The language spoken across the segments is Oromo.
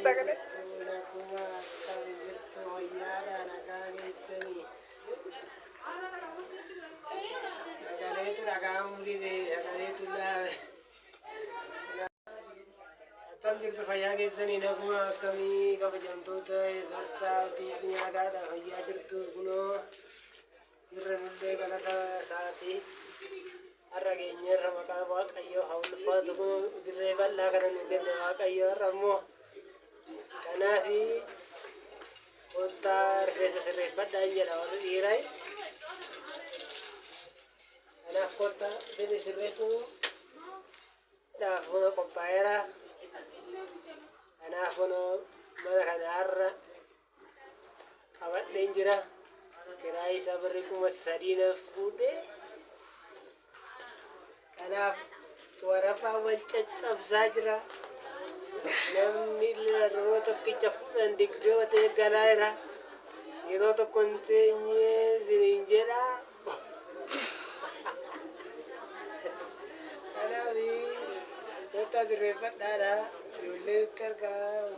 Sagalee. Tam jirtu fayyaa keessanii naguma akkamii kabajamtoota eessaatii nyaataadha fayyaa jirtu kunoo irra nullee galata isaatii har'a keenya irra maqaa waaqayyoo haa ulfaatu kun dirree bal'aa kana nu kenne waaqayyoo har'a immoo kanaafi kottaa rifeensa sirreeffadhaa jedha warri dhiiraa kanaaf kottaa sirreessuu dhaaf buna qophaa'eera. Kanaaf mana kanaarra qabadheen jira. Kiraayii isaa birrii 3,000 fuudhee. Kanaaf waraqaawwan caccabsaa jira. Namni yeroo tokkicha 10 ta'e galaa jira. Yeroo tokko hin teenye isiniin jedha. Kanaaf kottaa sirreeffadhaadha. Ijoollee gargaaru.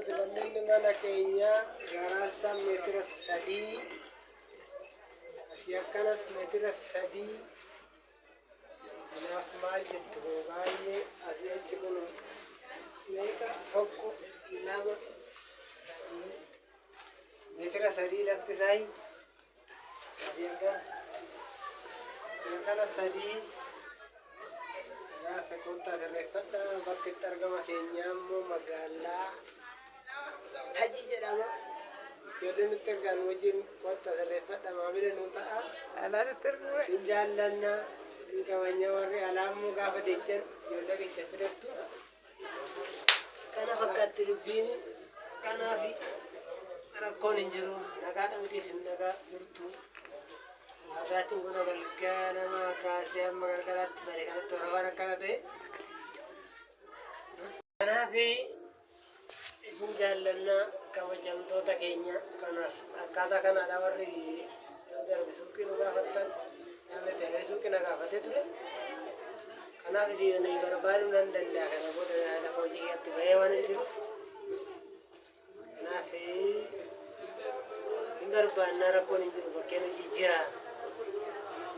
Manneen mana keenyaa garaasa meetira 3 asii akkanas meetira 3 kanaaf maal jettu baay'ee asii achi kun meeqa tokko 2 3 meetira 3 lafti isaa asii akkana 3 Gaafa kottaa sirreeffadhaa bakki itti argama keenyaa immoo magaalaa Tajii jedhama. Ijoolleen nutti ergaan wajjin kottaa sirreeffadhaa maamila nuu ta'a. Alaatti erguu. Hin jaallanna hin kabanya warri alaa immoo gaafa deechan ijoollee keenya fidattu. Kana fakkaatti dubbiin kanaafi rakkoon hin jiru nagaadha mitiis hin nagaa jirtu. Agaatiin kun galgaa nama kaasee amma galgalaatti bare kanatti warra waan akkana ta'e. Kanaafi isin jaallannaa kabajamtoota keenya kanaaf akkaataa kanaadha warri darbe suuqii nu gaafattan namni ta'e suuqii na gaafatee ture. Kanaaf isin barbaaduu nan danda'a kana booda lafa hojii keessatti bahee waan hin jiruuf. Kanaaf hin barbaannaa rakkoon hin jiru bakkeen hojii jira.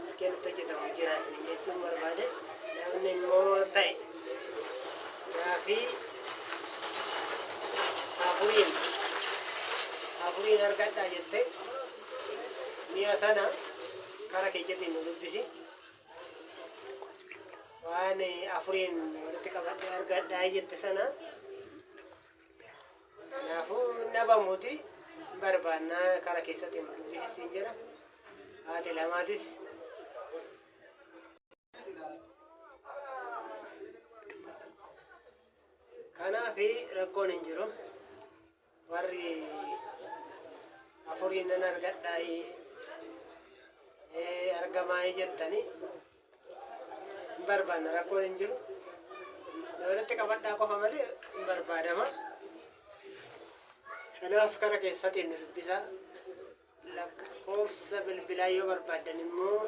Bakkeen itti hojjetamu jira isin jechuun barbaade namni immoo ta'e gaafi afuriin argadhaa jette mi'a sana karaa keessatiin nu dubbisi waan afuriin walitti qabadhee argadhaa jette sana kanaafuu dhabamuuti barbaannaa karaa keessatiin nu dubbisiin jira haati lamaatis kanaafi rakkoon hin jiru. Warri afuriin nan argadhaa argamaa jettanii hin barbaanna rakkoon hin jiru. Walitti qabadhaa qofa malee hin barbaadama. Kanaaf karaa keessatiin nu dubbisa. Lakkoofsa bilbilaa yoo barbaaddan immoo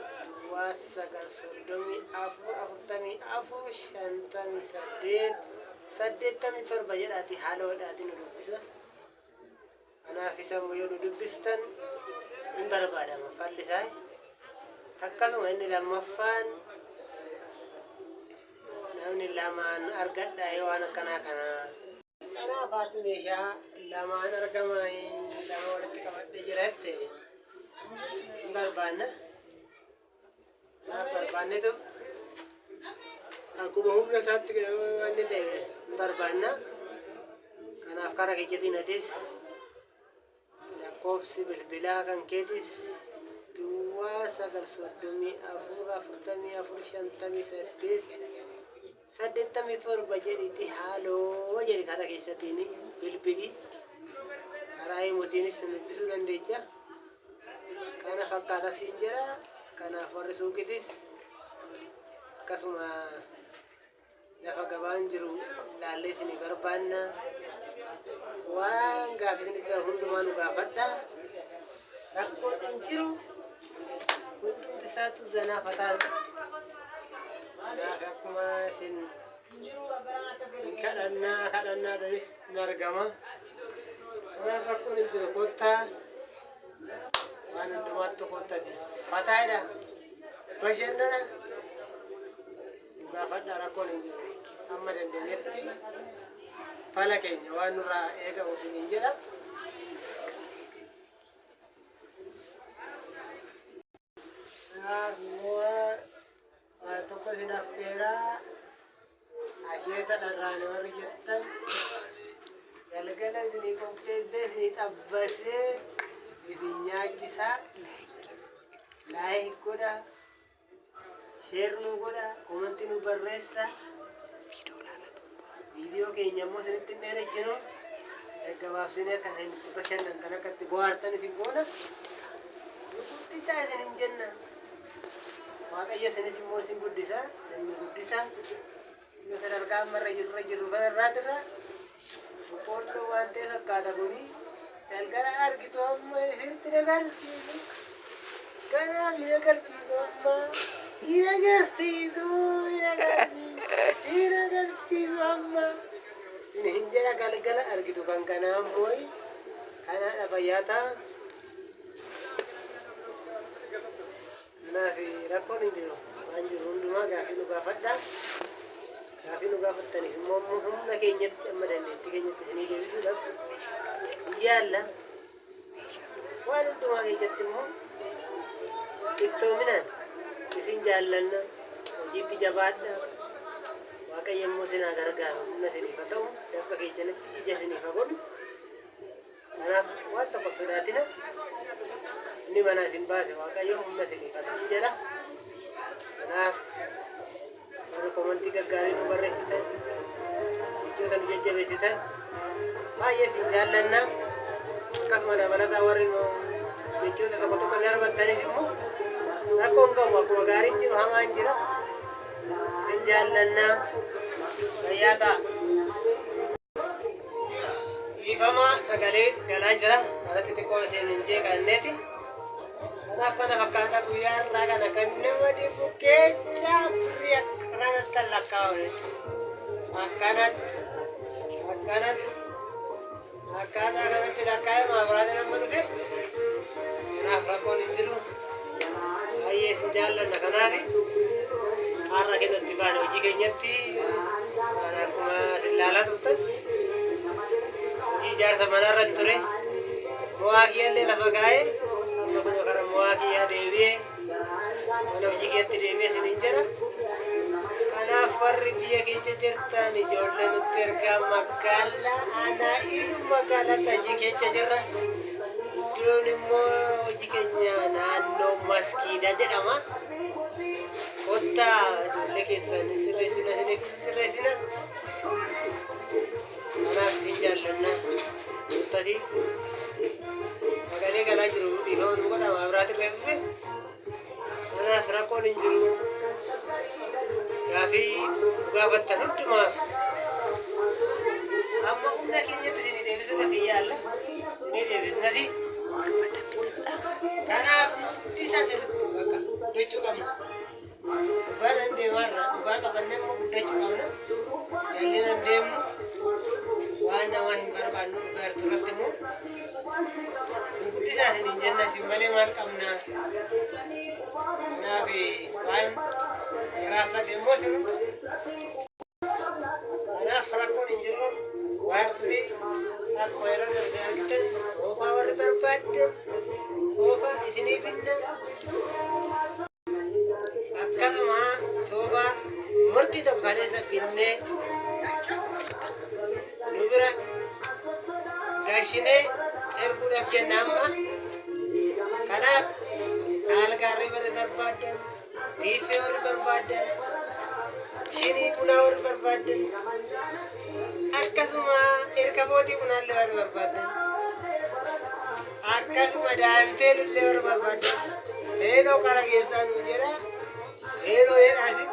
934 jedhaati haala wadhaati nu dubbisa. Kanaaf isa yoo nu dubbistan hin barbaadama falli isaa. Akkasuma inni lammaffaan namni lamaan argadhaa yoo waan akkanaa kana. Kanaaf haati meeshaa lamaan argama lama walitti qabadhee jira jette hin barbaanna. Kanaaf barbaannetu akkuma humna isaatti wanni ta'e hin barbaanna. Kanaaf karaa keessatiin atis lakkoofsi bilbilaa kan keetis 934 jedhiti haaloo jedhi karaa keessatiin bilbilii karaa himootiinis dubbisuu dandeecha. Kana fakkaata siin jedha. Kanaaf warri suuqitis akkasuma lafa gabaan jiru laallee isin barbaanna. Waan gaafa isinitti hundumaa nu gaafadha. Rakkoon hin jiru. Hundumti isaatu zanaafataan. Kanaaf akkuma isin kadhannaa dhanis ni argama. Kanaaf rakkoon hin jiru kottaa waan hundumaatti kottati. Fataayidha. Bashannana gaafadhaa rakkoon hin jiru. Amma dandeenyetti fala keenya waan nurraa eegamu isiniin jedha. Tokko isin affeeraa asheeta dharraane warri jettan galgala isinii qopheessee isinii xabbasee isin nyaachisaa laayik godha sheer nu godha komantii nu barreessa viidiyoo keenya immoo isinitti hin dheerechinu gaggabaabsinee akka isin bashannantan akka itti bohaartan isin goona guddisaa isin hin jenna. Waaqayyo isinis immoo isin guddisaa isin guddisaa yoo sadarkaa ammarra jirru kanarraatirra boqqoolloo waan ta'e fakkaata kuni galgala argitu amma isinitti hin agarsiisu kanaaf hin agarsiisu amma hin agarsiisu amma isin hin jedha galgala argitu kan kanaa ammoo kanaadha fayyaa Nafi rakkoon hin jiru waan jiru hundumaa gaafii nu gaafadhaa gaafii nu gaafattaniif immoo humna keenyatti amma dandeettii keenyatti isinii deebisuudhaaf yaalla waan hundumaa keenyatti immoo iftoominaan isin jaallanna hojiitti jabaadha waaqayyo immoo isinaa gargaaru humna isiniif haa ta'u dafqa keessanitti ija isiniif haa godhu kanaaf waan tokko sodaatina ini mana isin baase waaqayyo humna isiniif haa ta'u jedha. Kanaaf warri komantii gaggaarii nu barreessitan jechoota nu jajjabeessitan baay'ee isin jaallanna akkasuma dabalataa warri nu jechoota tokko tokko darbattanis immoo rakkoon qabu akkuma gaariin jiru hamaan jira isin jaallanna fayyaa ta'a. Dhiifama sagalee galaa jira alatti xiqqoo isin hin jeeqanneeti. Kanaaf kana fakkaata guyyaa irraa kana kan nama dhibu kecha firii akkanatti lakkaa'u akkaataa kanatti lakkaa'e maabiraati nama dhufe kanaaf rakkoon hin jiru baay'ee isin jaallanna kanaaf har'a kennatti baane hojii keenyatti akkuma isin ilaalaa turtan hojii ijaarsa manarra hin ture bu'aa kiyyaallee lafa kaa'ee Kalau karena muaki ya Dewi, kalau jika Dewi sini jera, karena farri dia kita cerita ni Jordan terka makala, anak itu makala saja kita jera, dia ni mau jika nano maski dah jera mah, kota lagi sana sini, anak sinjar sana, tadi. Makanya kalau jiru di luar bukan apa berarti lepas. Mana rakon jiru. Kafi buka betul tu mah. Amma umna kini tu sini Davis tu kafi ya lah. Sini Davis nasi. Karena bisa sebut buka. Dia cakap. Bukan ande marah. Bukan kapan nemu dia cakap na. Jadi ande mu. Wana mahin karban bukan turut temu. Bisa sini jenna simbale mal kamna nabi wan rafa demo sinu ana farakon injiro warri aku era kita sofa warri terpad sofa isini pinna akkasuma sofa murti to khane sa pinne nubra gashine erguudhaaf jenna amma kanaaf algaarrii warri barbaadan biiffee warri barbaadan shinii bunaa warri barbaadan akkasuma erkabootii bunaallee warri barbaadan akkasuma daanteelillee warri barbaadan heenoo kara keessaa nuu jedha heenoo jedhaasin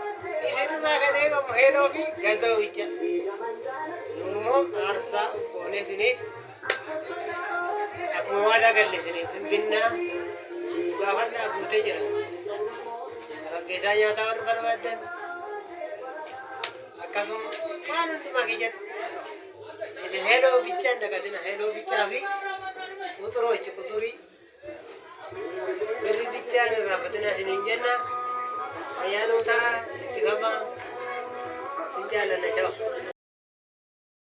isinirraa kan eegamu heenoo fi gazawwicha immoo aarsaa goonee isiniif akkuma waadaa galle isiniif finfinnaa gaafannaa guutee jira. Rakkeessaa nyaataa warri barbaadan akkasuma waan hundumaa keessatti isin heloo bichaan dagatina heloo bichaa fi quxurii birri bichaan irraa fatina isiniin jenna ayyaanota itti gabaa sin jaallanna shaba.